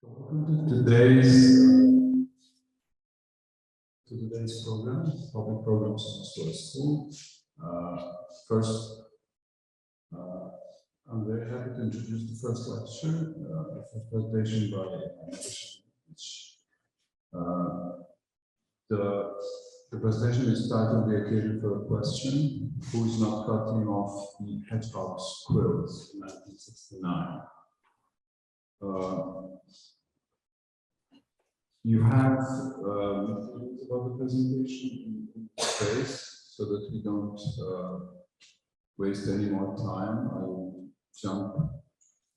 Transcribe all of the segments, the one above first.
Welcome to today's program, public programs in Australia School. First, I'm very happy to introduce the first lecture, the first presentation by Nebojša Milikić. The presentation is titled "The Occasion for a Question: Who is not cutting off the Hedgehog's quills in 1969?" You have materials about the presentation in space so that we don't waste any more time. I will jump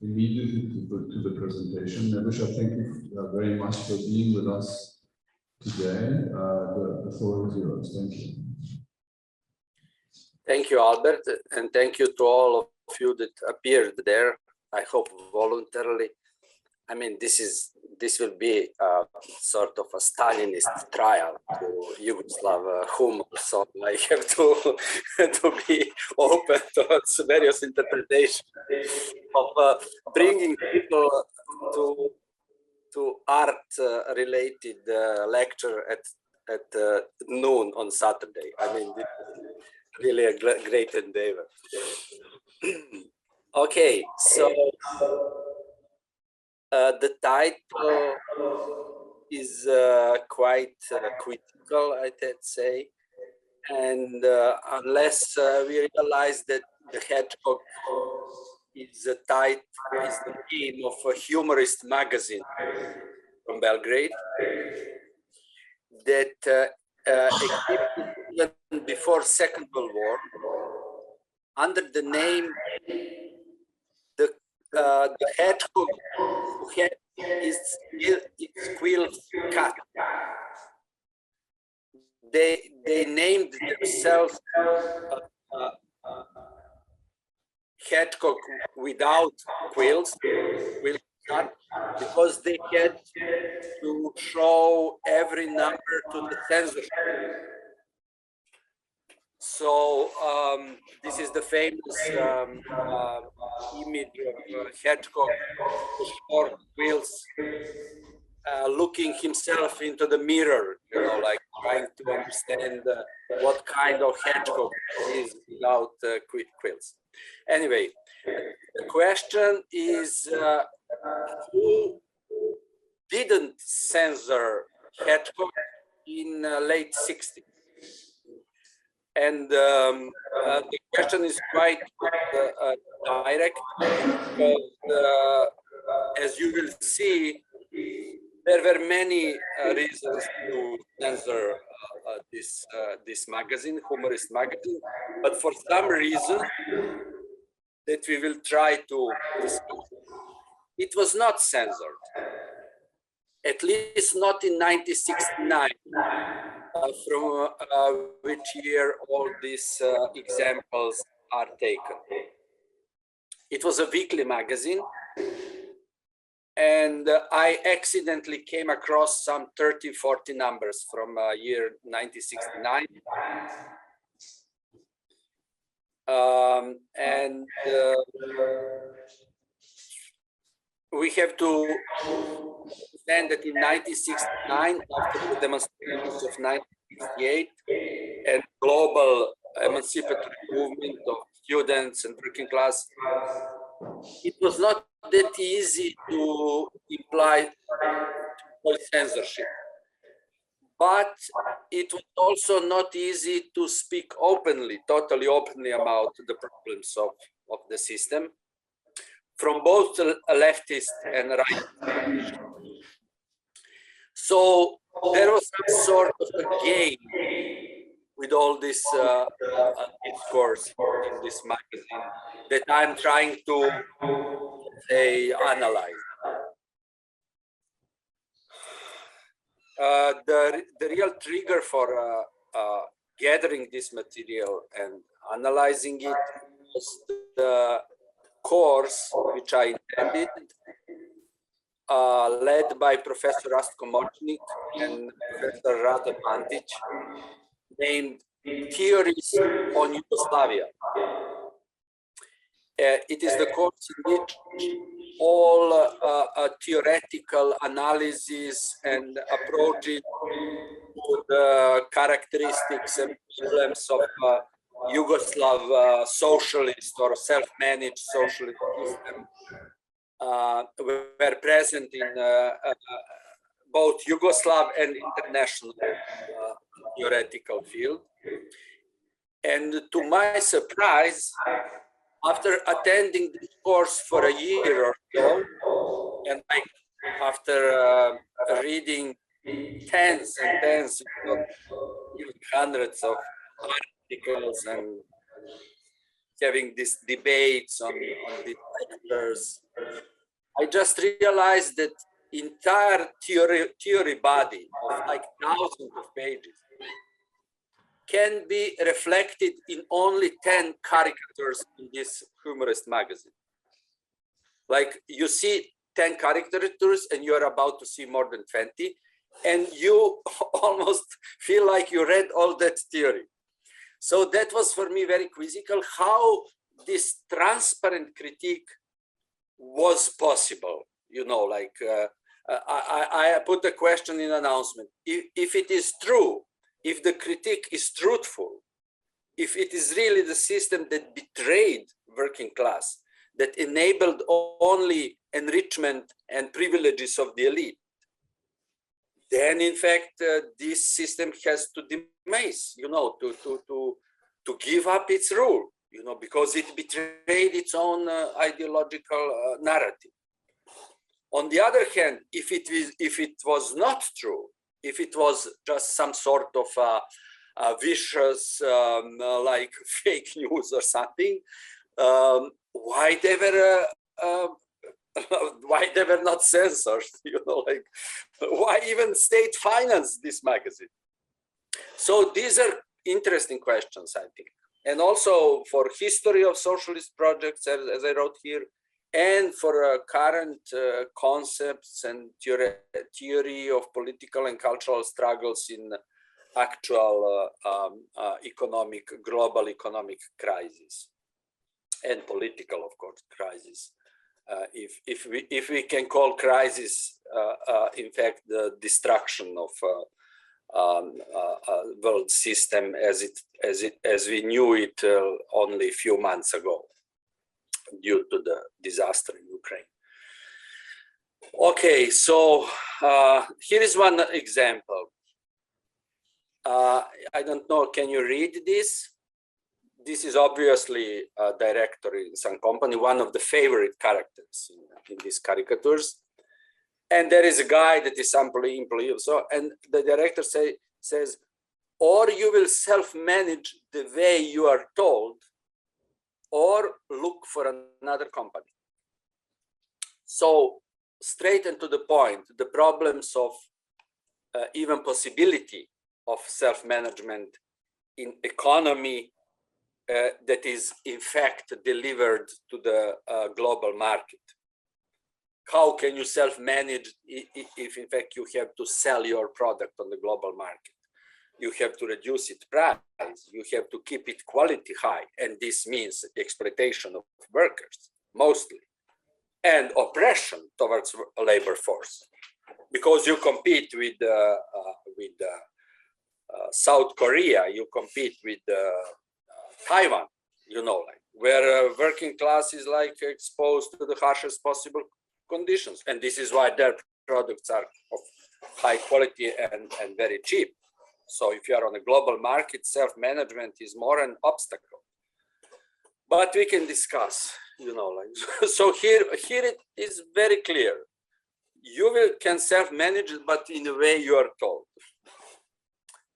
immediately to the presentation. Nebojša, thank you very much for being with us today. The floor is yours. Thank you. Thank you, Albert, and thank you to all of you that appeared there. I hope voluntarily. I mean, this will be sort of a Stalinist trial to Yugoslav humor, so I have to be open towards various interpretations of bringing people to art-related lecture at noon on Saturday. I mean, this is really a great endeavor. Okay, so. The title is quite critical, I'd say, and unless we realize that the Hedgehog is the name of a humorist magazine from Belgrade that existed even before Second World War under the name the Hedgehog who had its quills cut. They named themselves Hedgehog without quills cut, because they had to show every number to the censorship. So this is the famous image of Hedgehog, short quills, looking himself into the mirror, you know, like trying to understand what kind of hedgehog is without quills. Anyway, the question is who didn't censor Hedgehog in late 60s? And the question is quite direct, because as you will see, there were many reasons to censor this magazine, humorist magazine, but for some reason that we will try to discuss, it was not censored, at least not in 1969. From which year all these examples are taken. It was a weekly magazine, and I accidentally came across some 30, 40 numbers from year 1969. And we have to understand that in 1969, after the demonstrations of 1968 and global emancipatory movement of students and working class, it was not that easy to imply censorship. But it was also not easy to speak openly, totally openly about the problems of the system from both leftist and right. So there was some sort of a game with all this discourse in this magazine that I'm trying to say analyze. The real trigger for gathering this material and analyzing it was the course which I intended, led by Professor Rastko Močnik and Professor Rada Pantic, named Theories on Yugoslavia. It is the course in which all theoretical analysis and approaches to the characteristics and problems of Yugoslav socialist or self-managed socialist system were present in both Yugoslav and international theoretical field. And to my surprise, after attending this course for a year or so, and after reading tens and tens, even hundreds of articles and having these debates on these lectures, I just realized that entire theory body of like thousands of pages can be reflected in only 10 caricatures in this humorist magazine. Like you see 10 caricatures and you're about to see more than 20, and you almost feel like you read all that theory. So that was for me very quizzical, how this transparent critique was possible. You know, like I put a question in announcement. If it is true, if the critique is truthful, if it is really the system that betrayed working class, that enabled only enrichment and privileges of the elite, then in fact this system has to demise, you know, to give up its rule, you know, because it betrayed its own ideological narrative. On the other hand, if it was not true, if it was just some sort of vicious like fake news or something, why they were not censored, you know, like why even state financed this magazine? So these are interesting questions, I think, and also for history of socialist projects, as I wrote here, and for current concepts and theory of political and cultural struggles in actual global economic crisis and political, of course, crisis. If we can call crisis, in fact, the destruction of world system as we knew it only a few months ago, due to the disaster in Ukraine. Okay, so here is one example. I don't know, can you read this? This is obviously a director in some company, one of the favorite characters in these caricatures. And there is a guy that is some employee. So, and the director says, or you will self-manage the way you are told, or look for another company. So straight and to the point, the problems of even possibility of self-management in economy that is in fact delivered to the global market. How can you self-manage if in fact you have to sell your product on the global market? You have to reduce its price, you have to keep it quality high, and this means exploitation of workers, mostly, and oppression towards labor force, because you compete with South Korea, you compete with Taiwan, you know, like where working class is like exposed to the harshest possible conditions, and this is why their products are of high quality and very cheap. So if you are on a global market, self-management is more an obstacle. But we can discuss, you know, like so here it is very clear. You can self-manage, but in a way you are told.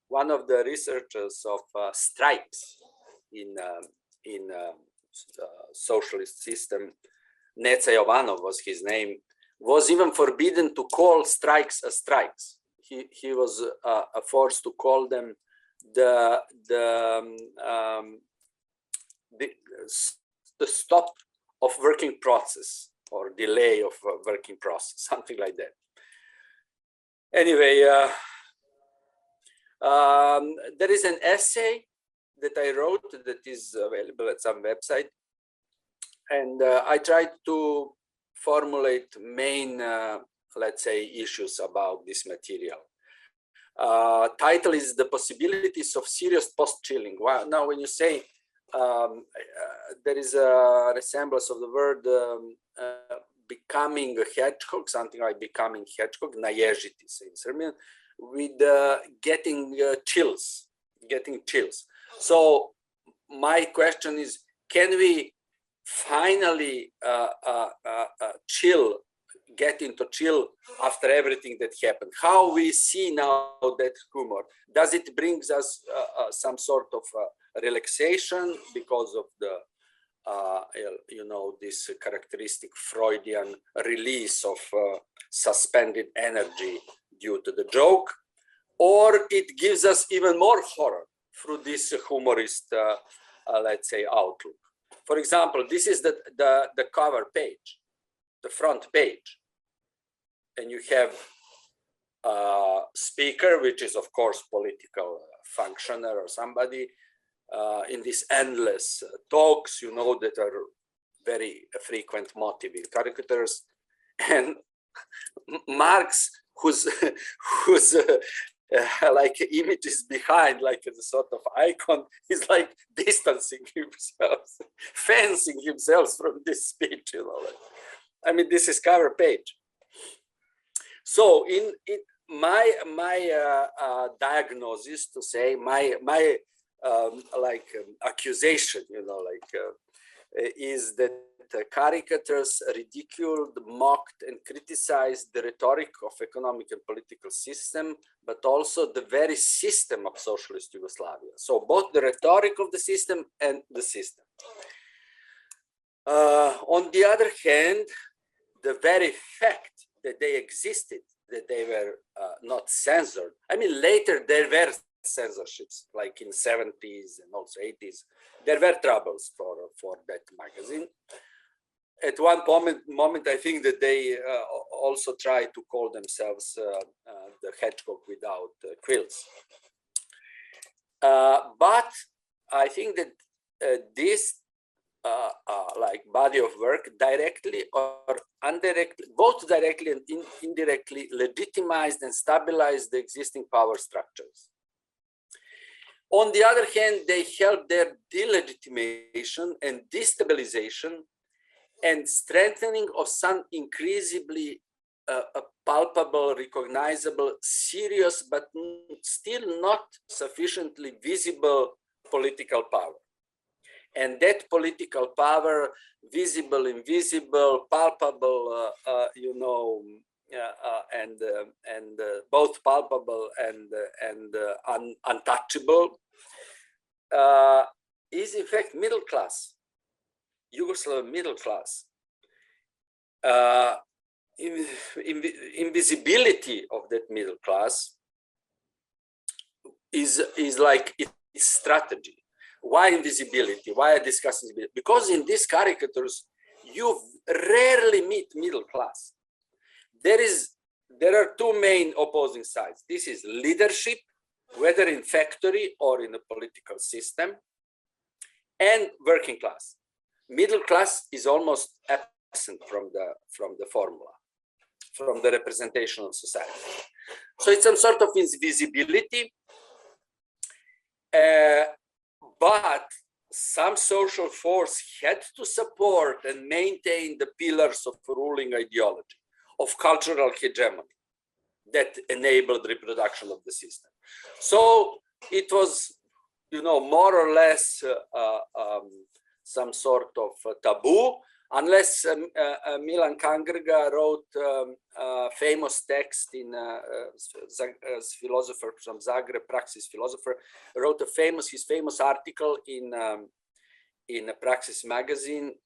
One of the researchers of strikes in socialist system, Neca Jovanov was his name, was even forbidden to call strikes as strikes. He was forced to call them the stop of working process or delay of working process, something like that. Anyway, there is an essay that I wrote that is available at some website, and I tried to formulate main, let's say, issues about this material. Title is The Possibilities of Serious Post-Chilling. Well, now, when you say there is a resemblance of the word becoming a hedgehog, something like becoming hedgehog, naježiti se in Serbian, with getting chills. So my question is, can we finally get into chill after everything that happened? How we see now that humor? Does it bring us some sort of relaxation because of the, you know, this characteristic Freudian release of suspended energy due to the joke? Or it gives us even more horror through this humorist, let's say, outlook. For example, this is the cover page, the front page. And you have a speaker, which is, of course, political functioner or somebody in these endless talks, you know, that are very frequent motive in caricatures. And Marx, whose like image is behind, like a sort of icon, is like distancing himself, fencing himself from this speech, you know. Like, I mean, this is cover page. So in my diagnosis, to say, my accusation, you know, like is that caricatures ridiculed, mocked, and criticized the rhetoric of economic and political system, but also the very system of socialist Yugoslavia. So both the rhetoric of the system and the system. On the other hand, the very fact that they existed, that they were not censored. I mean, later there were censorships, like in 70s and also 80s. There were troubles for that magazine. At one moment, I think that they also tried to call themselves the Hedgehog without quills. But I think that this like body of work directly or indirectly, both directly and indirectly, legitimized and stabilized the existing power structures. On the other hand, they helped their delegitimation and destabilization and strengthening of some increasingly palpable, recognizable, serious, but still not sufficiently visible political power. And that political power, visible, invisible, palpable, you know, and both palpable and untouchable, is in fact middle class, Yugoslav middle class. Invisibility of that middle class is like its strategy. Why invisibility? Why I discuss invisibility? Because in these caricatures, you rarely meet middle class. There are two main opposing sides. This is leadership, whether in factory or in a political system, and working class. Middle class is almost absent from the formula, from the representation of society. So it's some sort of invisibility. But some social force had to support and maintain the pillars of ruling ideology, of cultural hegemony that enabled reproduction of the system. So it was, you know, more or less some sort of taboo, unless Milan Kangrga wrote a famous text in philosopher from Zagreb, Praxis philosopher, wrote his famous article in Praxis magazine,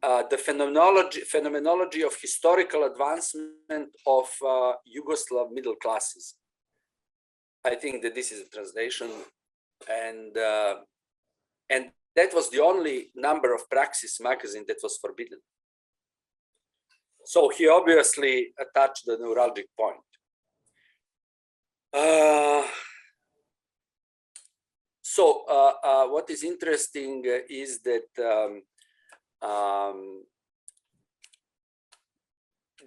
the phenomenology of historical advancement of Yugoslav middle classes. I think that this is a translation, and that was the only number of Praxis magazine that was forbidden. So he obviously touched the neuralgic point. What is interesting is that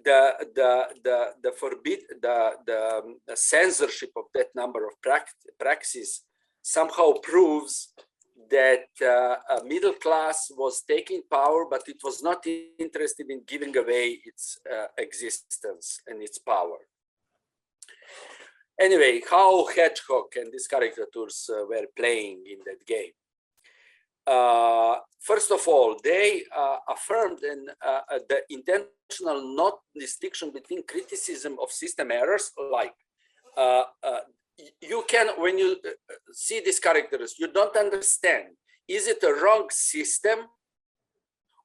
the censorship of that number of praxis somehow proves that a middle class was taking power, but it was not interested in giving away its existence and its power. Anyway, how Hedgehog and these caricatures were playing in that game. First of all, they affirmed the intentional not distinction between criticism of system errors, like you can, when you see these characters, you don't understand, is it a wrong system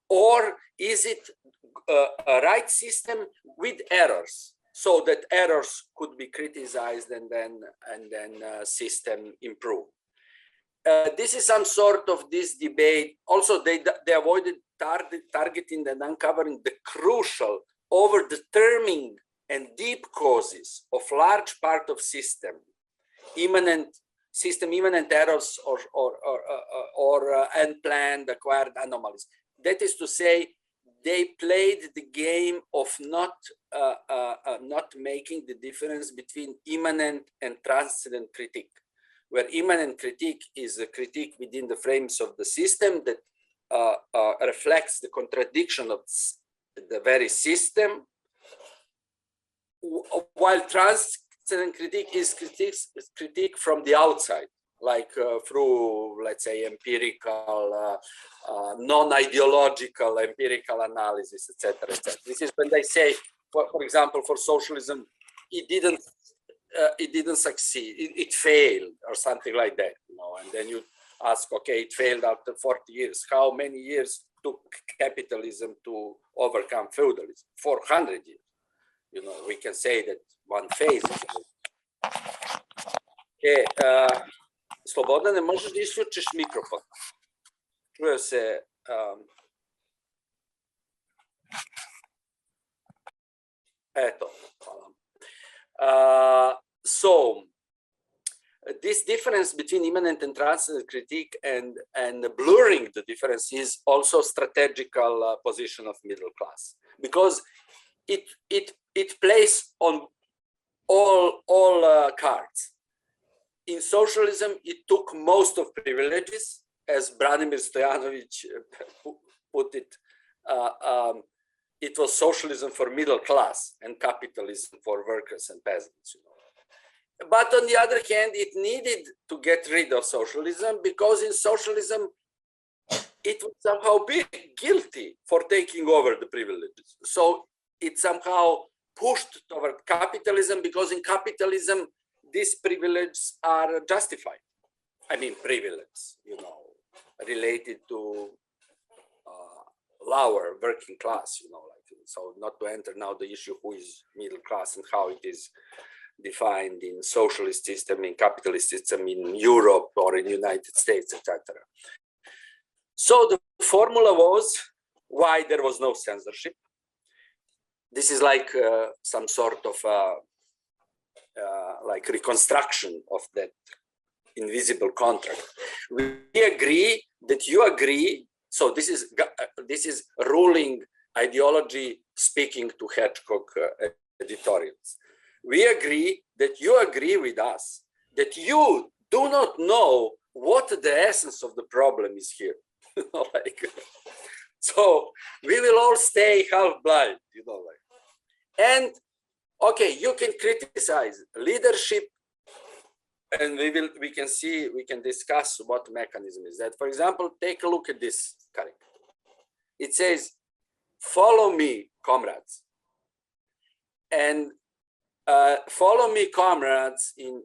or is it a right system with errors, so that errors could be criticized and then system improved. This is some sort of this debate. Also, they avoided targeting and uncovering the crucial, overdetermining and deep causes of large part of system immanent errors or unplanned acquired anomalies. That is to say, they played the game of not making the difference between immanent and transcendent critique, where immanent critique is a critique within the frames of the system that reflects the contradiction of the very system, while transcendent critique is critique from the outside, like through, let's say, empirical, non-ideological empirical analysis, etc., etc. This is when they say, for example, for socialism, it didn't succeed, it failed, or something like that, you know. And then you ask, okay, it failed after 40 years. How many years took capitalism to overcome feudalism? 400 years. You know, we can say that one phase. Okay, Slobodane, možeš da isključiš mikrofon? Čuje se. Eto, hvala. So, this difference between immanent and transcendent critique and blurring the difference is also strategical position of middle class, because it plays on all cards. In socialism, it took most of privileges, as Branimir Stojanović put it. It was socialism for middle class and capitalism for workers and peasants, you know. But on the other hand, it needed to get rid of socialism, because in socialism, it would somehow be guilty for taking over the privileges. So it somehow pushed toward capitalism, because in capitalism, these privileges are justified. I mean, privileges, you know, related to lower working class, you know, like, so not to enter now the issue who is middle class and how it is defined in socialist system, in capitalist system, in Europe or in United States, etc. So the formula was why there was no censorship. This is like some sort of like reconstruction of that invisible contract. We agree that you agree. So this is ruling ideology speaking to Hedgehog editorials. We agree that you agree with us that you do not know what the essence of the problem is here. Like, so we will all stay half blind, you know, like. And okay, you can criticize leadership, and we can discuss what mechanism is that. For example, take a look at this caricature. It says, "Follow me, comrades," and follow me, comrades, in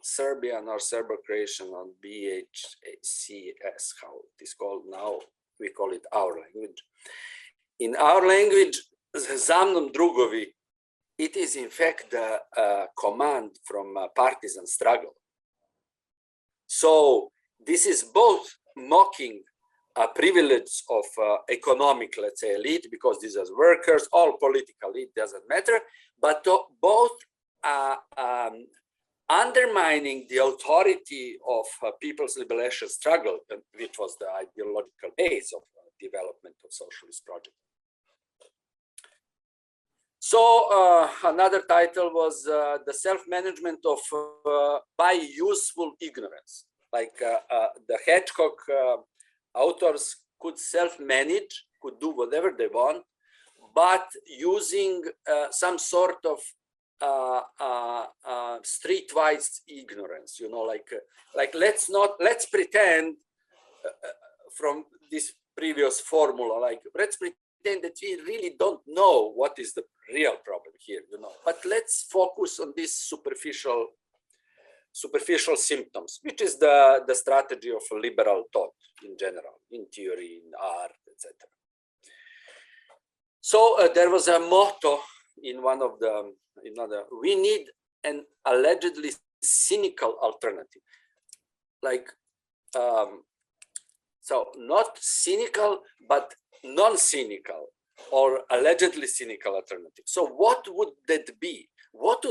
Serbian or Serbo-Croatian on BHCS, how it is called now. We call it our language. In our language, za mnom drugovi, it is in fact the command from a partisan struggle. So this is both mocking a privilege of economic, let's say, elite, because these are workers, all political elite, doesn't matter, but both undermining the authority of people's liberation struggle, which was the ideological base of development of socialist project. So another title was the self-management of by useful ignorance. Like the Hedgehog authors could self-manage, could do whatever they want, but using some sort of streetwise ignorance, you know, like let's pretend from this previous formula, like let's pretend that we really don't know what is the real problem here, you know, but let's focus on these superficial symptoms, which is the strategy of liberal thought in general, in theory, in art, etc. So there was a motto in one of the, we need an allegedly cynical alternative. Like, so not cynical, but non-cynical or allegedly cynical alternative. So what would that be? But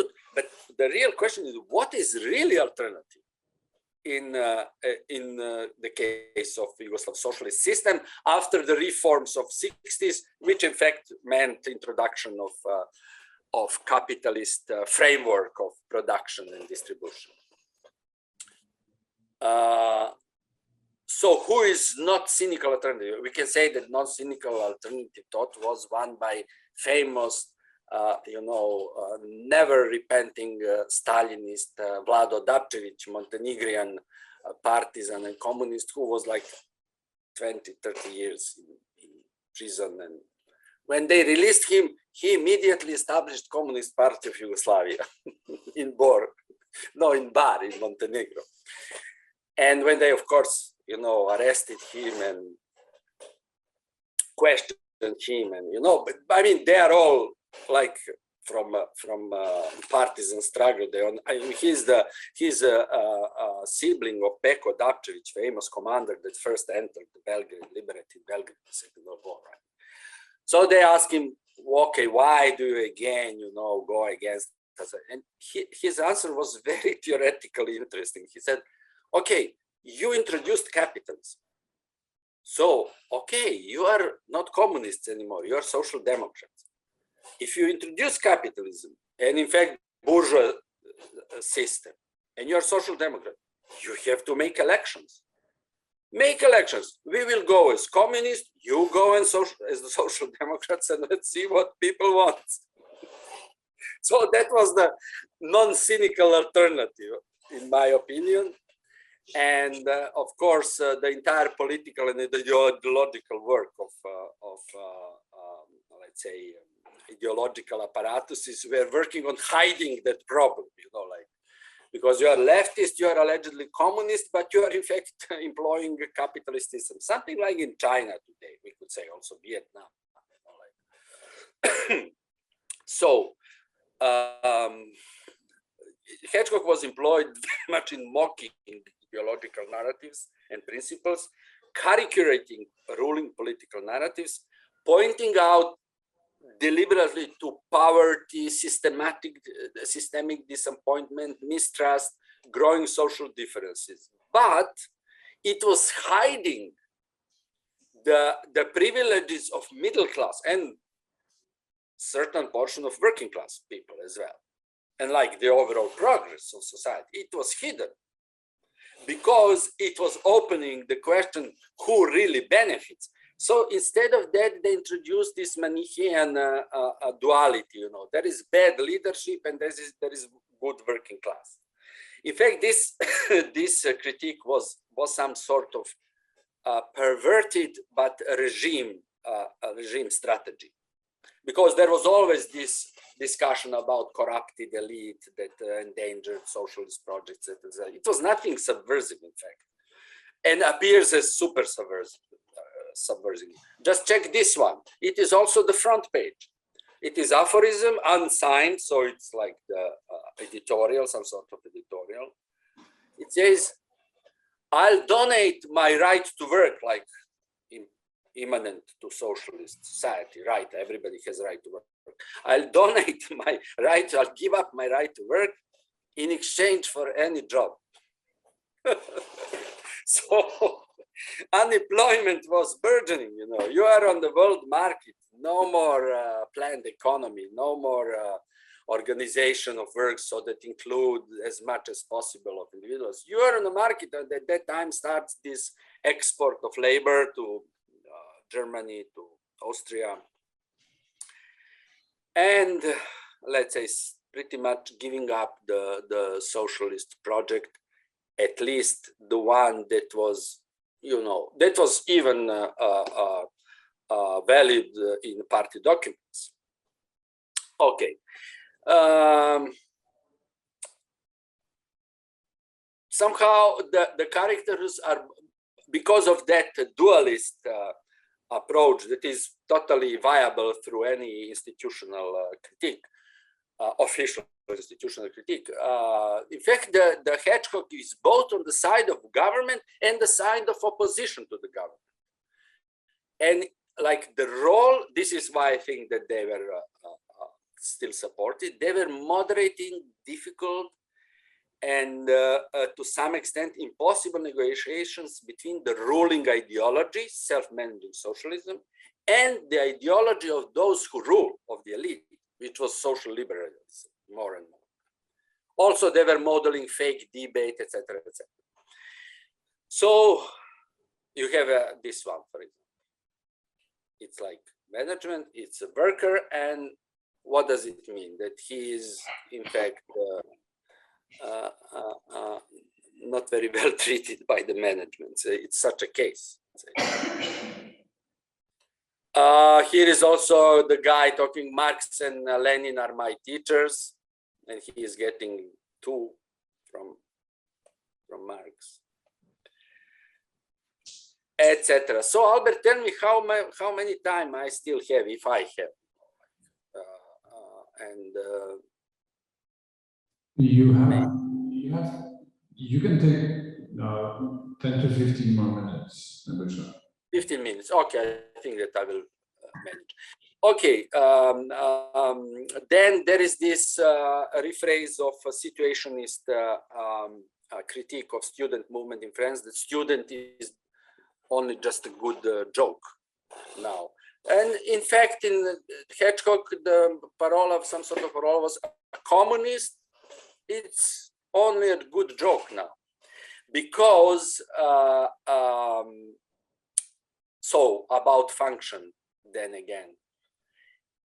the real question is, what is really alternative in the case of Yugoslav socialist system after the reforms of 60s, which in fact meant introduction of capitalist framework of production and distribution. So who is not cynical alternative? We can say that non-cynical alternative thought was one by famous, never repenting Stalinist Vlado Dapčević, Montenegrin partisan and communist, who was like 20, 30 years in prison. And when they released him, he immediately established Communist Party of Yugoslavia in Bar in Montenegro. And when they, of course, arrested him and questioned him, and but I mean, they are all like from partisan struggle. He's a sibling of Peko Dapčević, famous commander that first entered Belgrade, liberated Belgrade in the Second World War. Right? So they asked him, okay, why do you again, go against us? And his answer was very theoretically interesting. He said, okay, you introduced capitalism. So, okay, you are not communists anymore, you are social democrats. If you introduce capitalism, and in fact, bourgeois system, and you're social democrat, you have to make elections. Make elections. We will go as communists, you go as the social democrats, and let's see what people want. So that was the non-cynical alternative, in my opinion. And of course, the entire political and ideological work of let's say, ideological apparatuses were working on hiding that problem, because you are leftist, you are allegedly communist, but you are in fact employing a capitalist system, something like in China today, we could say also Vietnam. So, Hedgehog was employed very much in mocking ideological narratives and principles, caricaturating ruling political narratives, pointing out deliberately to poverty, systemic disappointment, mistrust, growing social differences. But it was hiding the privileges of middle class and certain portion of working class people as well. And like the overall progress of society, it was hidden because it was opening the question who really benefits. So instead of that, they introduced this Manichaean duality. There is bad leadership and there is good working class. In fact, this critique was some sort of perverted but regime strategy, because there was always this discussion about corrupted elite that endangered socialist projects. It was nothing subversive, in fact, and appears as super subversive. Just check this one. It is also the front page. It is aphorism, unsigned, so it's like the editorial, some sort of editorial. It says, I'll donate my right to work, like immanent to socialist society, right? Everybody has a right to work. I'll donate my right, I'll give up my right to work in exchange for any job. So unemployment was burgeoning. You know, you are on the world market. No more planned economy. No more organization of work so that include as much as possible of individuals. You are on the market, and at that time starts this export of labor to Germany, to Austria, and let's say pretty much giving up the socialist project, at least the one that was, you know, that was even valid in party documents. Okay. Somehow the characters are, because of that dualist approach that is totally viable through any institutional critique, official institutional critique. In fact, the Hedgehog is both on the side of government and the side of opposition to the government. And like the role, this is why I think that they were still supported. They were moderating difficult and to some extent impossible negotiations between the ruling ideology, self-managing socialism, and the ideology of those who rule, of the elite, which was social liberalism, more and more. Also, they were modeling fake debate, etc., etc. So you have this one, for example. It's like management, it's a worker, and what does it mean? That he is, in fact, not very well treated by the management. So it's such a case. Here is also the guy talking, Marx and Lenin are my teachers, and he is getting 2 from Marx, etc. So Albert, tell me how many time I still have, if I have. You can take 10 to 15 more minutes, Nebojša. 15 minutes, okay, I think that I will manage. Okay, then there is this rephrase of a situationist critique of student movement in France. The student is only just a good joke now. And in fact, in Hedgehog, the parole of some sort of parole was a communist. It's only a good joke now, because so about function. Then again,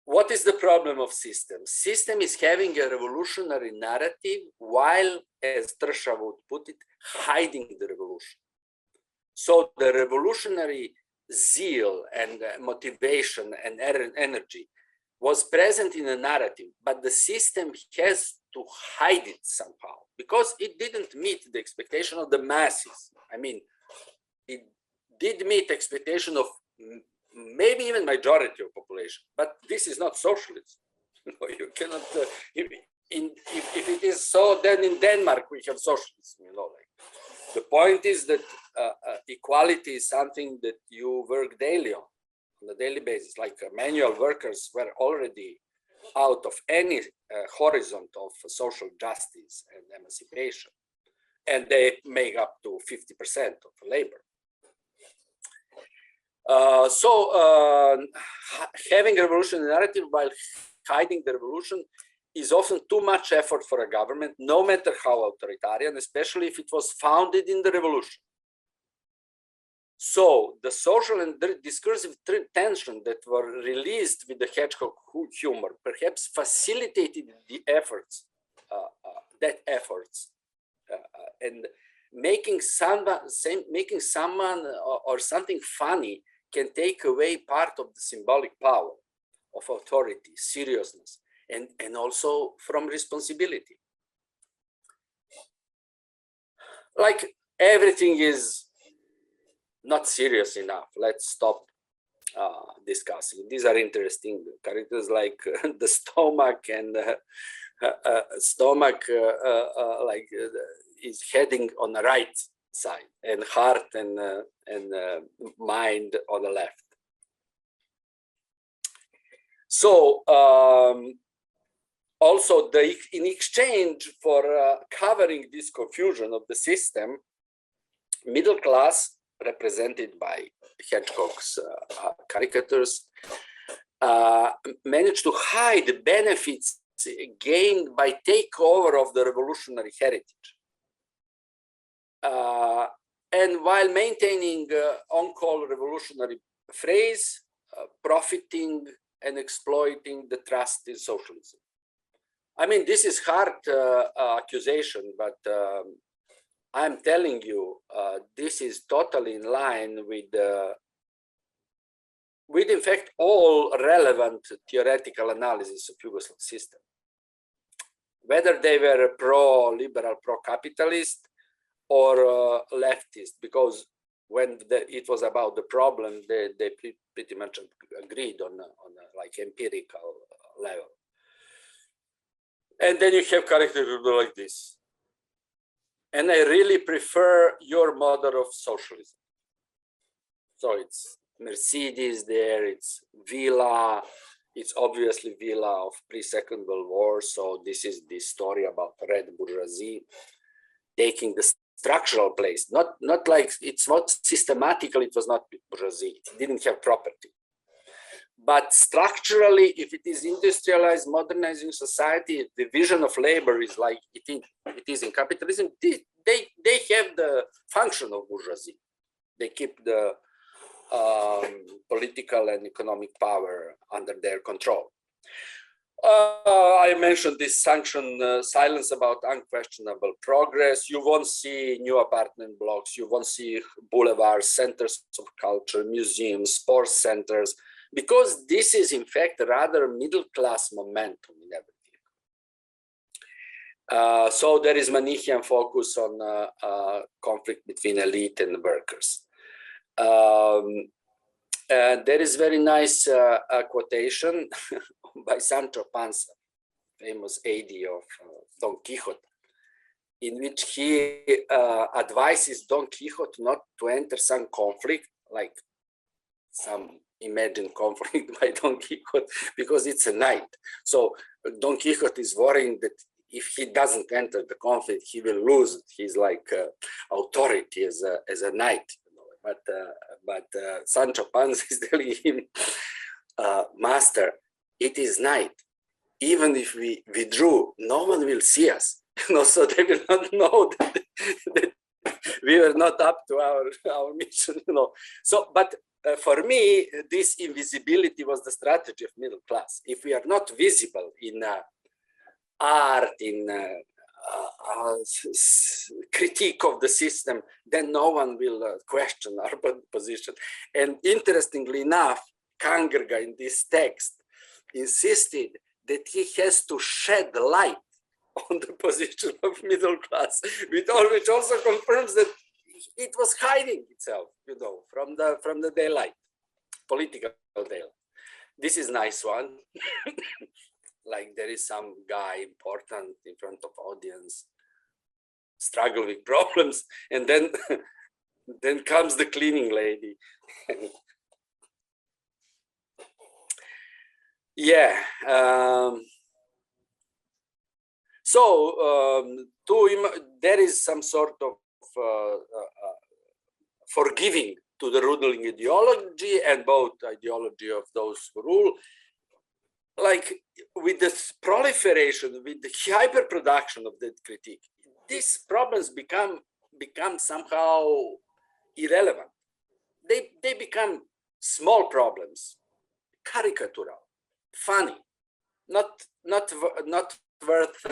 what is the problem of system? System is having a revolutionary narrative while, as Trsha would put it, hiding the revolution. So the revolutionary zeal and motivation and energy was present in a narrative, but the system has to hide it somehow because it didn't meet the expectation of the masses. I mean, it did meet expectation of maybe even majority of population, but this is not socialism. You cannot, if it is so, then in Denmark we have socialism, you know, like. The point is that equality is something that you work daily on a daily basis, like manual workers were already out of any horizon of social justice and emancipation, and they make up to 50% of labor. Having a revolutionary narrative while hiding the revolution is often too much effort for a government, no matter how authoritarian, especially if it was founded in the revolution. So the social and discursive tension that were released with the Hedgehog humor perhaps facilitated the efforts, and making someone or something funny can take away part of the symbolic power of authority, seriousness, and also from responsibility. Like everything is not serious enough. Let's stop discussing. These are interesting characters like the stomach and stomach is heading on the right side and heart and mind on the left. So also in exchange for covering this confusion of the system, middle class represented by Hedgehog's caricatures, managed to hide the benefits gained by takeover of the revolutionary heritage. And while maintaining on-call revolutionary phrase, profiting and exploiting the trust in socialism. I mean, this is hard accusation, but I'm telling you, this is totally in line with in fact, all relevant theoretical analysis of Yugoslav system. Whether they were pro-liberal, pro-capitalist, or leftist, because when it was about the problem, they pretty much agreed on a like empirical level. And then you have caricatures like this. And I really prefer your model of socialism. So it's Mercedes there, it's Villa, it's obviously Villa of pre-Second World War. So this is the story about red bourgeoisie taking the structural place, not like it's not systematically, it was not bourgeoisie, it didn't have property. But structurally, if it is industrialized, modernizing society, the division of labor is like it is in capitalism, they have the function of bourgeoisie. They keep the political and economic power under their control. I mentioned this sanction silence about unquestionable progress. You won't see new apartment blocks. You won't see boulevards, centers of culture, museums, sports centers, because this is in fact rather middle-class momentum in everything. So there is Manichean focus on conflict between elite and workers. There is very nice quotation by Sancho Panza, famous AD of Don Quixote, in which he advises Don Quixote not to enter some conflict, like some imagined conflict by Don Quixote, because it's a knight. So Don Quixote is worrying that if he doesn't enter the conflict, he will lose his like authority as a knight. But Sancho Panza is telling him, Master, it is night. Even if we withdrew, no one will see us. So they will not know that we were not up to our mission. So, but for me, this invisibility was the strategy of middle class. If we are not visible in art, in critique of the system, then no one will question our position. And interestingly enough, Kangerga in this text insisted that he has to shed light on the position of middle class, which also confirms that it was hiding itself, from the daylight, political daylight. This is nice one. Like there is some guy important in front of audience, struggle with problems, and then then comes the cleaning lady. Yeah. There is some sort of forgiving to the ruling ideology, and both ideology of those who rule. Like with the proliferation, with the hyperproduction of that critique, these problems become somehow irrelevant. They become small problems, caricatural, funny, not worth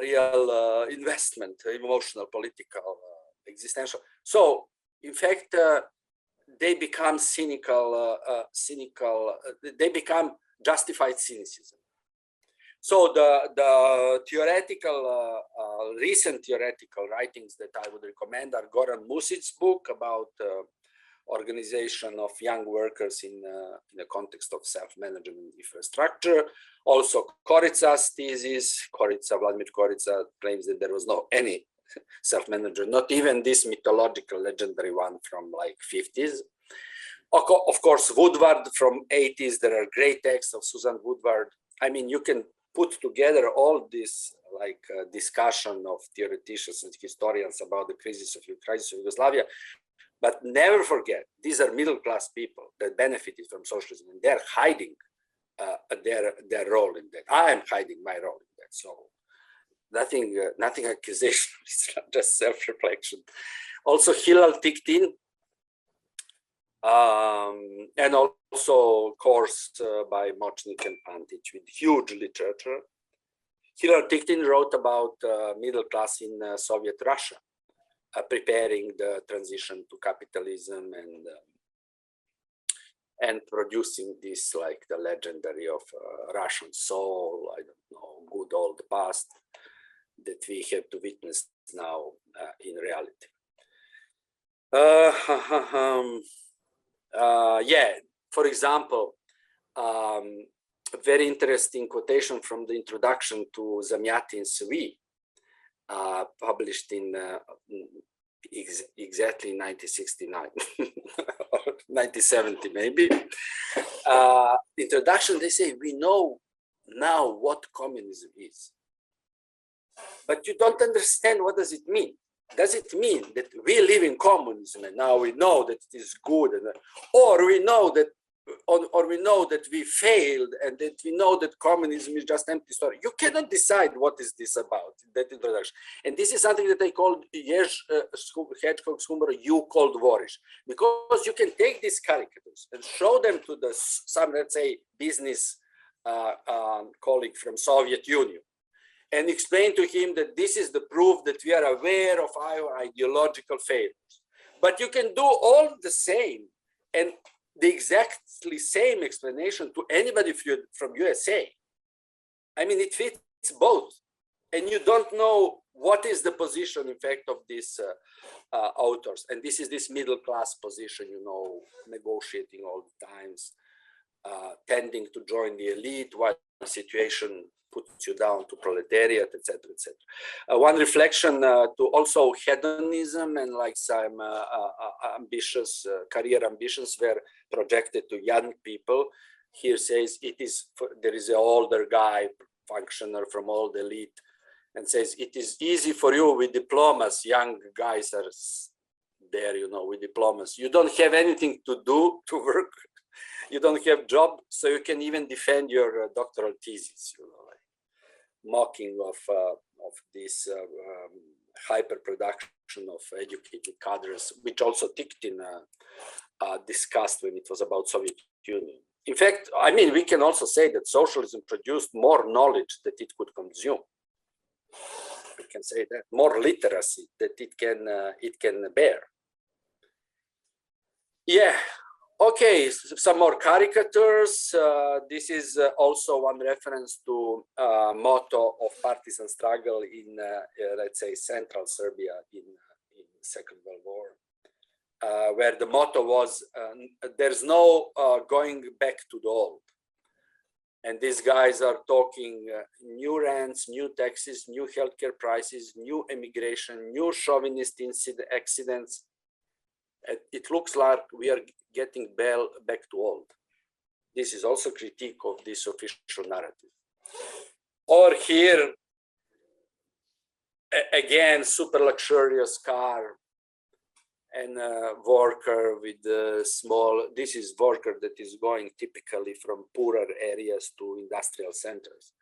real investment, emotional, political, existential. So, in fact, they become cynical. They become justified cynicism. So the theoretical, recent theoretical writings that I would recommend are Goran Music's book about organization of young workers in the context of self-management infrastructure. Also Korica's thesis. Vladimir Korica claims that there was no any self-manager, not even this mythological legendary one from like 50s. Of course, Woodward from 80s. There are great texts of Susan Woodward. I mean, you can put together all this like discussion of theoreticians and historians about the crisis of Yugoslavia. But never forget, these are middle-class people that benefited from socialism, and they're hiding their role in that. I am hiding my role in that. So nothing accusational, it's not just self-reflection. Also Hilal Tiktin, and also course by Mochnik and Pantic with huge literature. Hilal Tiktin wrote about middle class in Soviet Russia, preparing the transition to capitalism and producing this like the legendary of Russian soul, I don't know, good old past that we have to witness now in reality. Yeah, for example, a very interesting quotation from the introduction to Zamyatin's SFRY, published in exactly 1969 or 1970 maybe. Introduction, they say, we know now what communism is, but you don't understand what does it mean. Does it mean that we live in communism and now we know that it is good, or we know that we failed and that we know that communism is just empty story? You cannot decide what is this about, that introduction. And this is something that I called Hedgehog's humor, you called warish, because you can take these caricatures and show them to some, let's say, business colleague from Soviet Union, and explain to him that this is the proof that we are aware of our ideological failures. But you can do all the same and the exactly same explanation to anybody from USA. I mean, it fits both. And you don't know what is the position, in fact, of these authors. And this is this middle class position, you know, negotiating all the times, tending to join the elite while the situation puts you down to proletariat, etc., etc. One reflection to also hedonism and like some ambitious career ambitions were projected to young people. Here says it is, there is an older guy, functionary from all the elite, and says it is easy for you with diplomas. Young guys are there, you know, with diplomas. You don't have anything to do to work. You don't have job, so you can even defend your doctoral thesis, you know, like mocking of this hyper production of educated cadres, which also Tiktin discussed when it was about Soviet Union. In fact, I mean, we can also say that socialism produced more knowledge that it could consume. We can say that more literacy that it can bear. Yeah. Okay, some more caricatures. This is also one reference to motto of partisan struggle in, let's say, central Serbia in Second World War, where the motto was, there's no going back to the old. And these guys are talking new rents, new taxes, new healthcare prices, new immigration, new chauvinist accidents. It looks like we are getting back to old. This is also critique of this official narrative. Or here, again, super luxurious car and a worker with a small, this is worker that is going typically from poorer areas to industrial centers.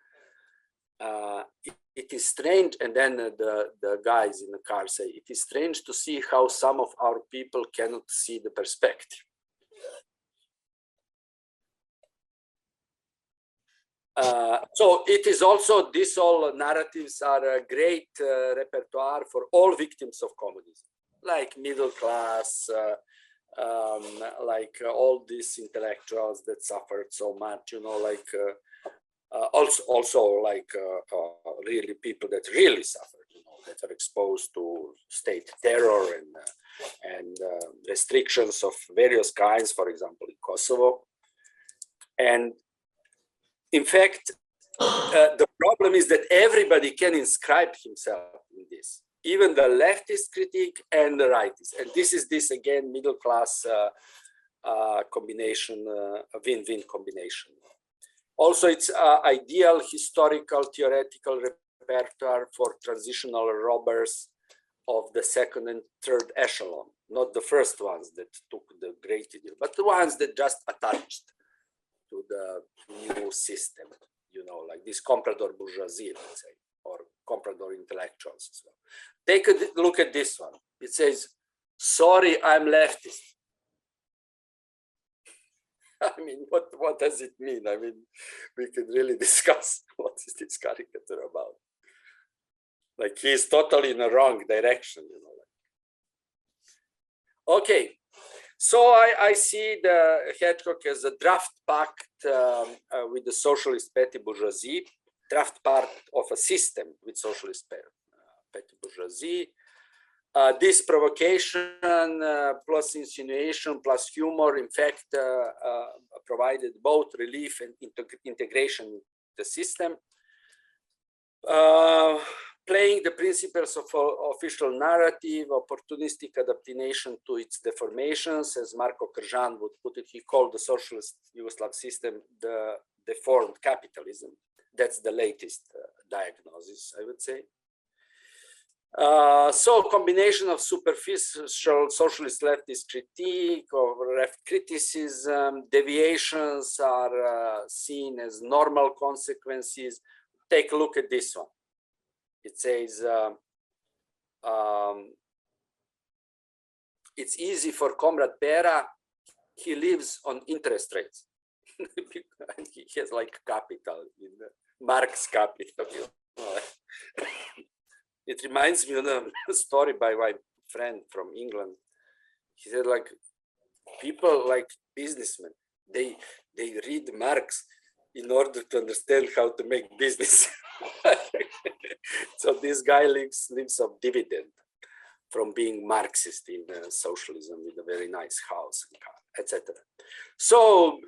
It is strange, and then the guys in the car say, it is strange to see how some of our people cannot see the perspective. So it is also, these all narratives are a great repertoire for all victims of communism, like middle class, like all these intellectuals that suffered so much, you know, like also like really people that really suffered, you know, that are exposed to state terror and restrictions of various kinds, for example, in Kosovo. And in fact, the problem is that everybody can inscribe himself in this, even the leftist critique and the rightist. And this is this again middle class combination, a win-win combination. Also, it's ideal historical theoretical repertoire for transitional robbers of the second and third echelon, not the first ones that took the great deal, but the ones that just attached to the new system, you know, like this comprador bourgeoisie, let's say, or comprador intellectuals as well. Take a look at this one. It says, sorry, I'm leftist. I mean, what does it mean? I mean, we could really discuss what is this caricature about. Like, he's totally in the wrong direction, you know. Okay, so I see the Hedgehog as a draft pact with the socialist petty bourgeoisie, draft part of a system with socialist petty bourgeoisie. This provocation plus insinuation plus humor, in fact, provided both relief and integration in the system. Playing the principles of official narrative, opportunistic adaptation to its deformations, as Marko Kržan would put it, he called the socialist Yugoslav system the deformed capitalism. That's the latest diagnosis, I would say. So combination of superficial socialist leftist critique or left criticism, deviations are seen as normal consequences. Take a look at this one. It says, it's easy for Comrade Pera, he lives on interest rates. He has like capital, in Marx capital. You know. It reminds me of a story by my friend from England. He said, like, people like businessmen, they read Marx in order to understand how to make business. So this guy lives of dividend from being Marxist in socialism with a very nice house and car, etc. So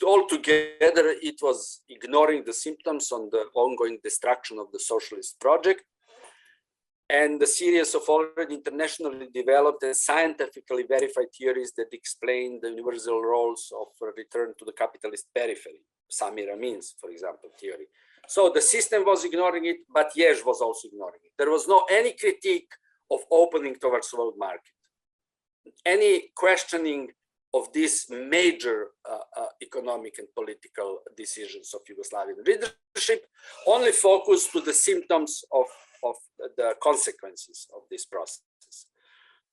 altogether, it was ignoring the symptoms on the ongoing destruction of the socialist project and the series of already internationally developed and scientifically verified theories that explain the universal roles of return to the capitalist periphery. Samir Amin's, for example, theory. So the system was ignoring it, but Jež was also ignoring it. There was no any critique of opening towards world market, any questioning of these major economic and political decisions of Yugoslavian leadership, only focused to the symptoms of the consequences of this process,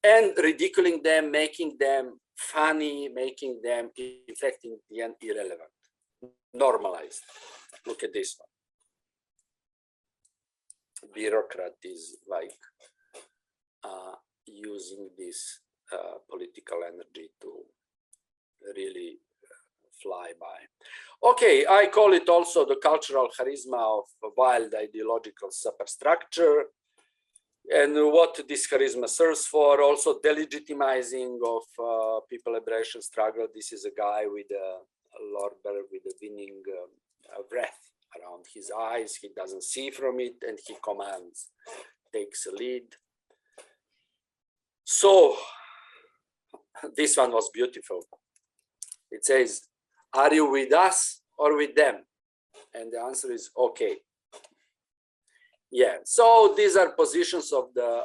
and ridiculing them, making them funny, making them, in fact, in the end, irrelevant, normalized. Look at this one. Bureaucrat is like using this political energy to really fly by. Okay, I call it also the cultural charisma of a wild ideological superstructure. And what this charisma serves for, also delegitimizing of people liberation struggle. This is a guy with a Lorber with a winning breath around his eyes. He doesn't see from it and he commands, takes a lead. So this one was beautiful. It says, are you with us or with them? And the answer is okay. Yeah, so these are positions of the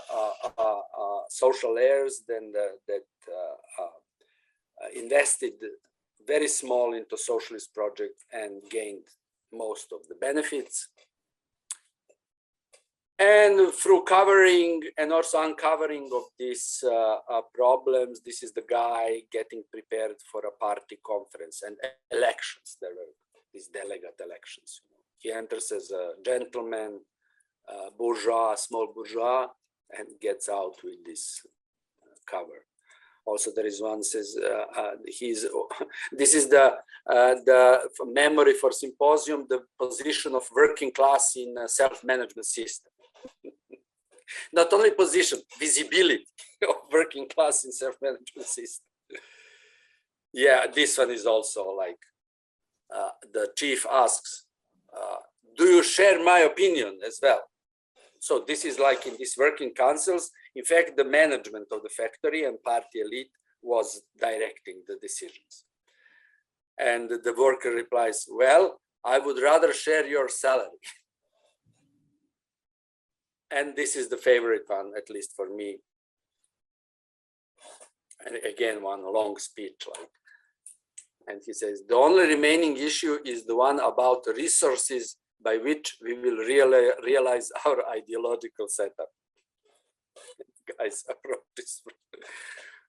social heirs that invested very small into socialist project and gained most of the benefits. And through covering and also uncovering of these problems, this is the guy getting prepared for a party conference and elections. There were these delegate elections. He enters as a gentleman, bourgeois, small bourgeois, and gets out with this cover. Also, there is one says this is the memory for symposium, the position of working class in a self-management system. Not only position, visibility of working class in self-management system. Yeah, this one is also like the chief asks, do you share my opinion as well? So this is like in these working councils, in fact, the management of the factory and party elite was directing the decisions. And the worker replies, well, I would rather share your salary. And this is the favorite one, at least for me. And again, one long speech, like, and he says, the only remaining issue is the one about resources by which we will realize our ideological setup. Guys,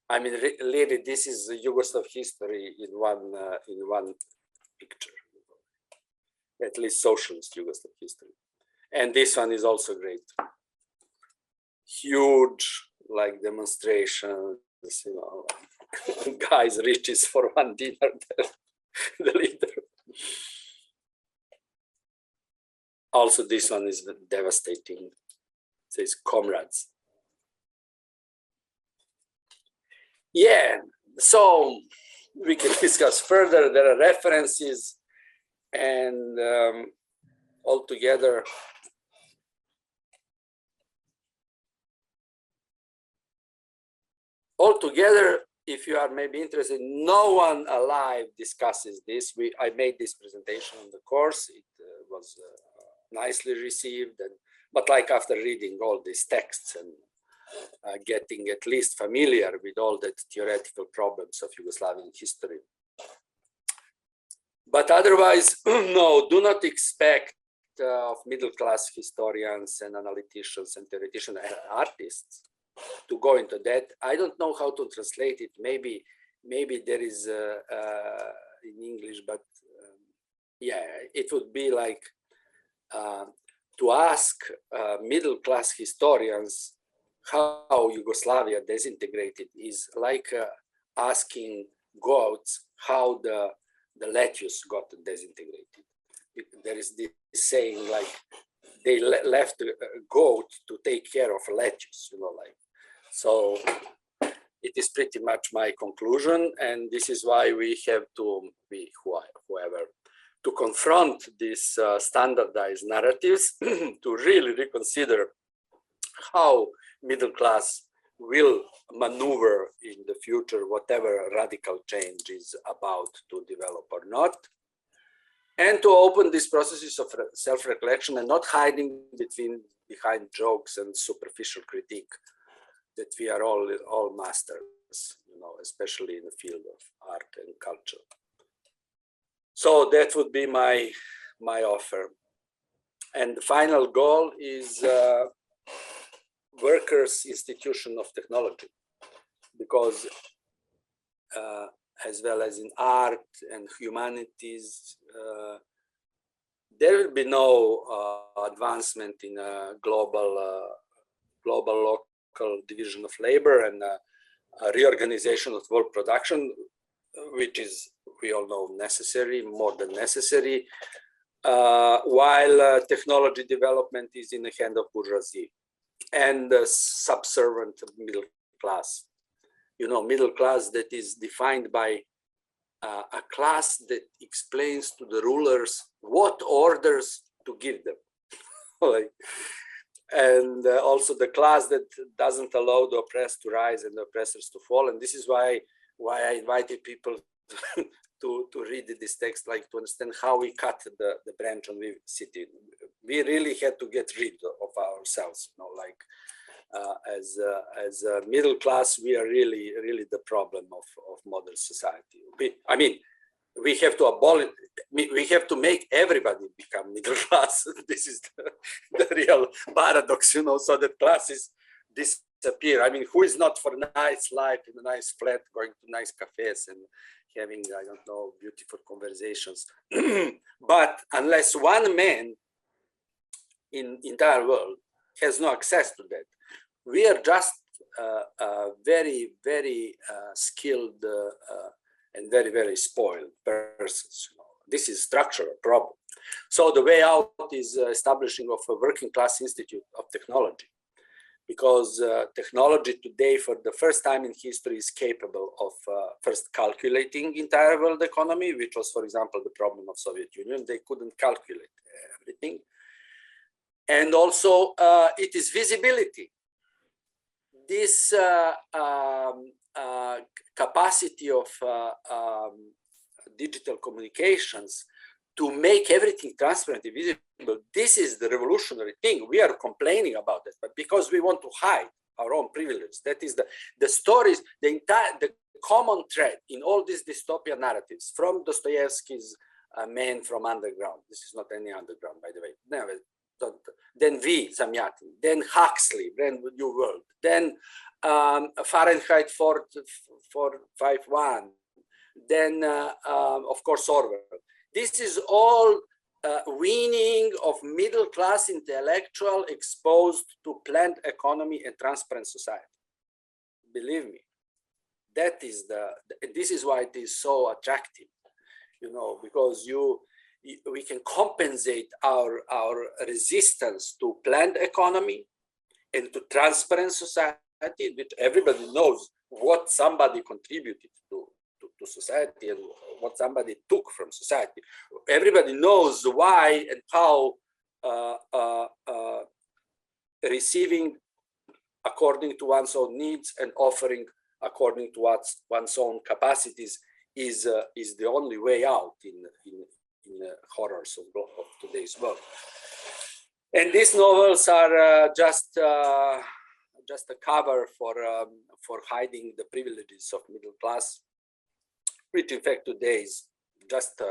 I mean, really, this is Yugoslav history in one picture, at least socialist Yugoslav history. And this one is also great. Huge, like, demonstrations, you know, guys reaches for one dinner, the leader. Also, this one is devastating. It says, comrades. Yeah, so we can discuss further. There are references, and altogether, if you are maybe interested, no one alive discusses this. I made this presentation on the course. It was nicely received, but like after reading all these texts and getting at least familiar with all the theoretical problems of Yugoslavian history. But otherwise, no, do not expect of middle-class historians and analyticians and theoreticians and artists to go into that. I don't know how to translate it. Maybe there is in English, but yeah, it would be like to ask middle-class historians how Yugoslavia disintegrated is like asking goats how the lettuce got disintegrated. There is this saying, like, they left a goat to take care of lettuce, you know, like. So it is pretty much my conclusion, and this is why we have to be whoever to confront these standardized narratives to really reconsider how middle class will maneuver in the future, whatever radical change is about to develop or not, and to open these processes of self-reflection and not hiding behind jokes and superficial critique that we are all masters, you know, especially in the field of art and culture. So that would be my offer. And the final goal is workers' institution of technology, because as well as in art and humanities, there will be no advancement in a global local division of labor and a reorganization of world production, which is, we all know, necessary, more than necessary, while technology development is in the hand of bourgeoisie and the subservient middle class. You know, middle class that is defined by a class that explains to the rulers what orders to give them. Like, and also the class that doesn't allow the oppressed to rise and the oppressors to fall. And this is why I invited people to read this text, like to understand how we cut the branch on which we sit in. We really had to get rid of ourselves, you know, like as a middle class, we are really the problem of modern society. I mean, we have to abolish, we have to make everybody become middle class. This is the real paradox, you know, so that classes disappear. I mean, who is not for nice life in a nice flat, going to nice cafes and having, I don't know, beautiful conversations. But unless one man in the entire world has no access to that, we are just very skilled and very spoiled persons. You know. This is a structural problem. So the way out is establishing of a working class institute of technology, because technology today, for the first time in history, is capable of first calculating entire world economy, which was, for example, the problem of Soviet Union. They couldn't calculate everything. And also it is visibility. This capacity of digital communications to make everything transparent and visible. This is the revolutionary thing. We are complaining about it, but because we want to hide our own privilege. That is the stories, the common thread in all these dystopian narratives, from Dostoevsky's Man from Underground. This is not any underground, by the way. Never. Don't. Then Zamyatin, then Huxley, then New World, then Fahrenheit 451, then of course Orwell. This is all weaning of middle-class intellectual exposed to planned economy and transparent society. Believe me, that is this is why it is so attractive, you know, because we can compensate our resistance to planned economy and to transparent society, which everybody knows what somebody contributed to society and what somebody took from society. Everybody knows why and how receiving according to one's own needs and offering according to one's own capacities is the only way out in the horrors of today's world. And these novels are just a cover for hiding the privileges of middle class, which in fact today is just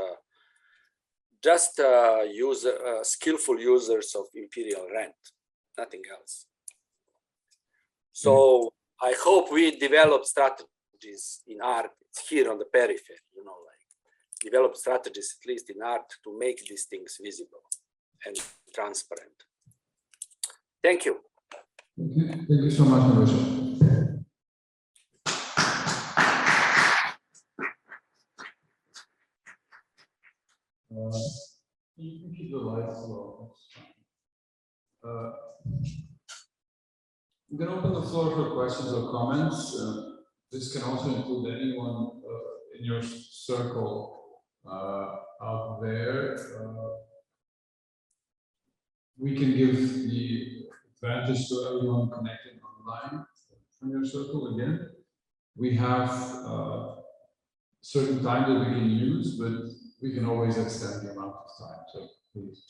skillful users of imperial rent, nothing else. So I hope we develop strategies in art here on the periphery, you know, like develop strategies at least in art to make these things visible and transparent. Thank you. Thank you so much, Nebojša. You can keep the lights low. I'm going to open the floor for questions or comments. This can also include anyone in your circle out there. We can give the advantage to everyone connected online from your circle again. We have certain time that we can use, but we can always extend the amount of time. So please.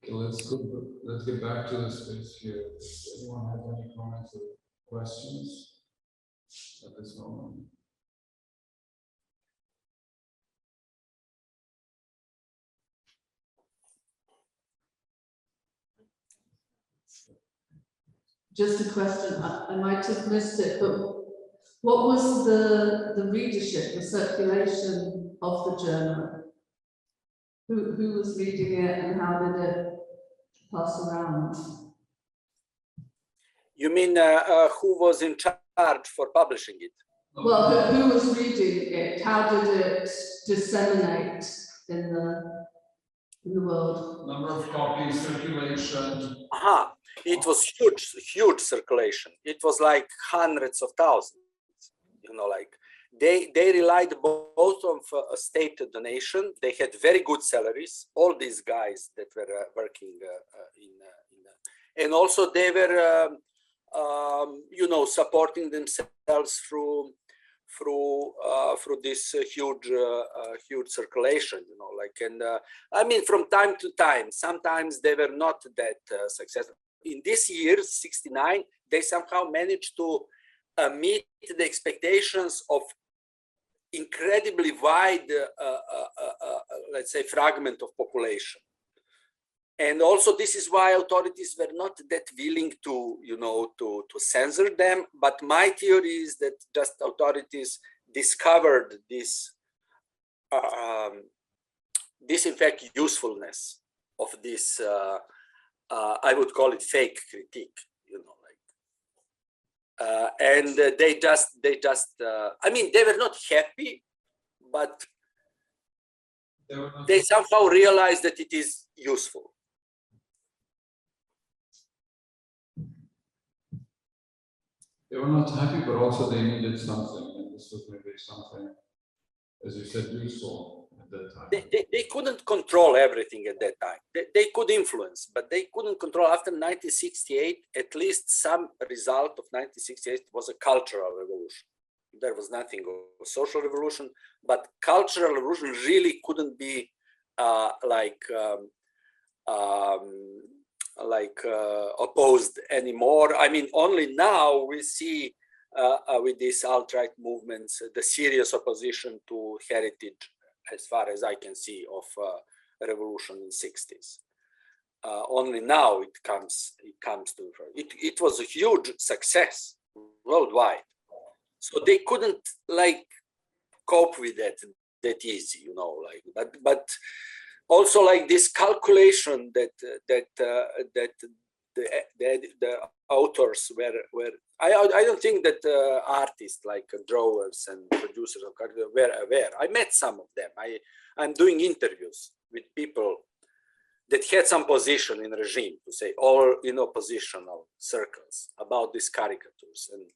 Okay, let's get back to the space here. Does anyone have any comments or questions at this moment? Just a question, I might have missed it, but what was the readership, the circulation of the journal? Who was reading it and how did it pass around? You mean who was in charge for publishing it? Well, who was reading it? How did it disseminate in the world? Number of copies, circulation. Aha, it was huge circulation. It was like hundreds of thousands, you know, like they relied both on a state donation. They had very good salaries, all these guys that were working and also they were, you know, supporting themselves through this huge circulation, you know, like, and I mean, from time to time, sometimes they were not that successful. In this year, 69, they somehow managed to meet the expectations of incredibly wide, let's say, fragment of population. And also, this is why authorities were not that willing to, you know, to censor them. But my theory is that just authorities discovered this, in fact, usefulness of this. I would call it fake critique, you know, like, and they just. I mean, they were not happy, but they somehow realized that it is useful. They were not happy, but also they needed something, and this was maybe something, as you said, useful at that time? They couldn't control everything at that time. They could influence, but they couldn't control. After 1968, at least some result of 1968 was a cultural revolution. There was nothing of social revolution, but cultural revolution really couldn't be opposed anymore. I mean, only now we see with these alt-right movements the serious opposition to heritage, as far as I can see, of revolution in the 60s. Only now it comes to it was a huge success worldwide. So they couldn't like cope with that easy, you know, like, but also like this calculation that the authors were I don't think that artists like drawers and producers of were aware. I met some of them. I'm doing interviews with people that had some position in regime, to say, all in oppositional circles, about these caricatures. And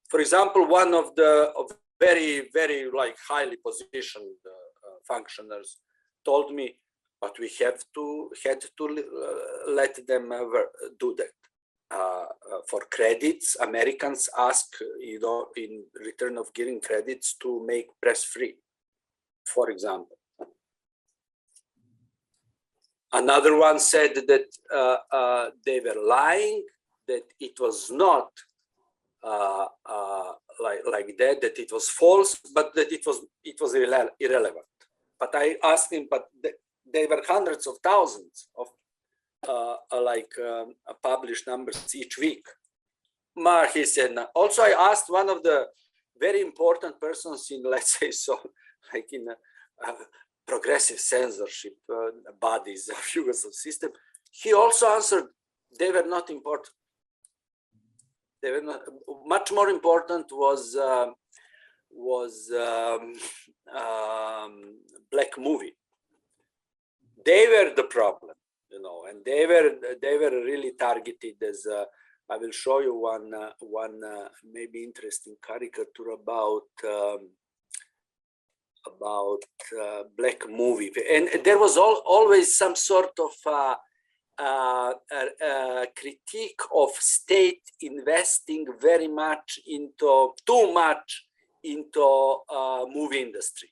for example, one of very, very like highly positioned functionaries told me, but we had to let them do that. For credits, Americans ask, you know, in return of giving credits, to make press free, for example. Another one said that they were lying, that it was not like that it was false, but that it was irrelevant. But I asked him, but they were hundreds of thousands of published numbers each week. He said, no. Also I asked one of the very important persons in, let's say, so like in progressive censorship bodies of Yugoslav system, he also answered they were not important. They were not. Much more important was black movie. They were the problem, you know, and they were really targeted as. I will show you one maybe interesting caricature about black movie, and there was always some sort of critique of state investing very much into too much into movie industry,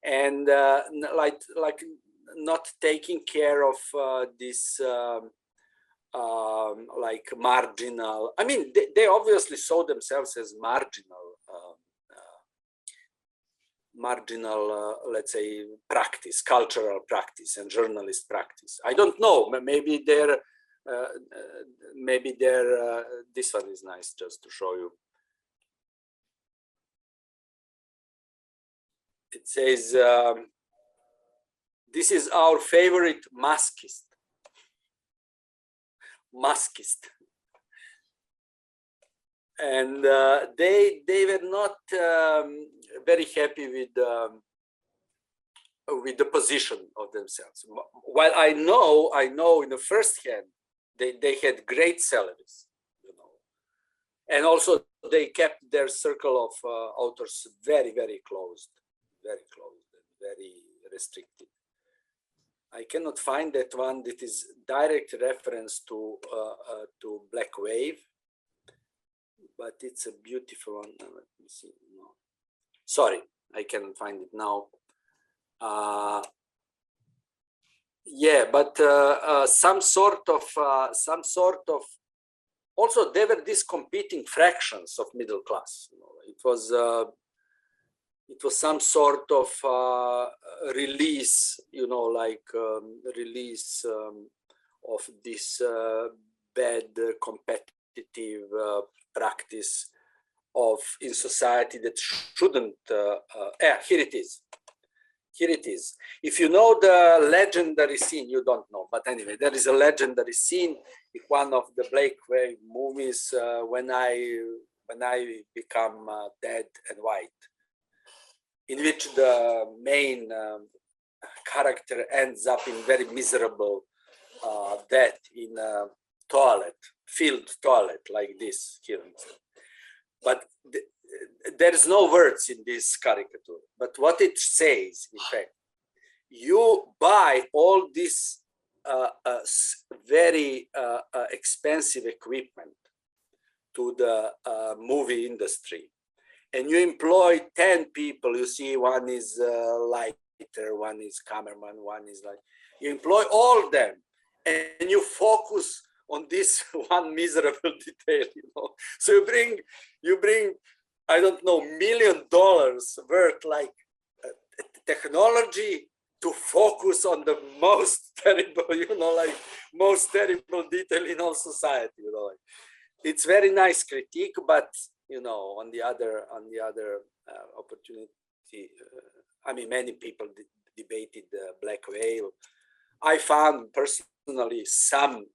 and like not taking care of this like marginal. I mean, they obviously saw themselves as marginal, let's say, practice, cultural practice, and journalist practice. I don't know. Maybe they're, this one is nice just to show you. It says, this is our favorite maskist. And they were not very happy with the position of themselves. While I know in the first hand they had great salaries, you know, and also they kept their circle of authors very, very closed, and very restricted. I cannot find that one that is direct reference to Black Wave, but it's a beautiful one. Let me see. No. Sorry, I cannot find it now. Yeah, but some sort of. Also, there were these competing fractions of middle class. You know, it was some sort of release, you know, like release of this bad competitive practice in society that shouldn't. Here it is. Here it is. If you know the legendary scene, you don't know, but anyway, there is a legendary scene in one of the Black Wave movies when I become dead and white, in which the main character ends up in very miserable death in a toilet, filled toilet like this here. But there is no words in this caricature. but what it says, in fact, you buy all this very expensive equipment to the movie industry, and you employ 10 people. You see, one is lighter, one is cameraman, one is like, you employ all of them, and you focus on this one miserable detail, you know. So you bring, I don't know, $1 million worth like technology to focus on the most terrible, you know, like most terrible detail in all society, you know. Like, it's very nice critique, but you know, on the other opportunity, I mean, many people debated the black whale. I found personally some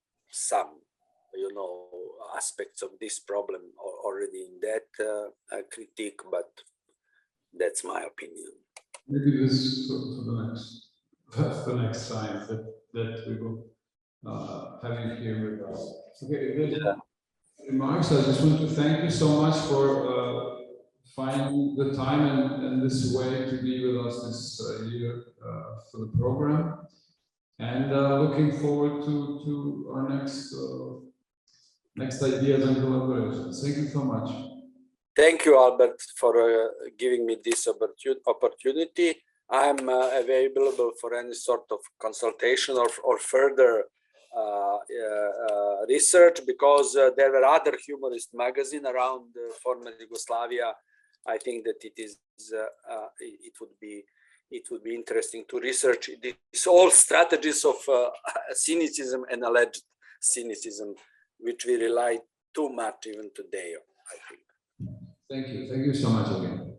you know, aspects of this problem already in that critique, but that's my opinion. Maybe this that's the next science that we will have you here with us. Okay, remarks. I just want to thank you so much for finding the time and this way to be with us this year for the program, and looking forward to our next ideas and collaborations. Thank you so much. Thank you, Albert, for giving me this opportunity. I'm available for any sort of consultation or further research, because there were other humorist magazines around former Yugoslavia. I think that it would be interesting to research these all strategies of cynicism and alleged cynicism, which we rely too much even today on, I think. Thank you so much again.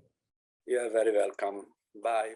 You are very welcome. Bye.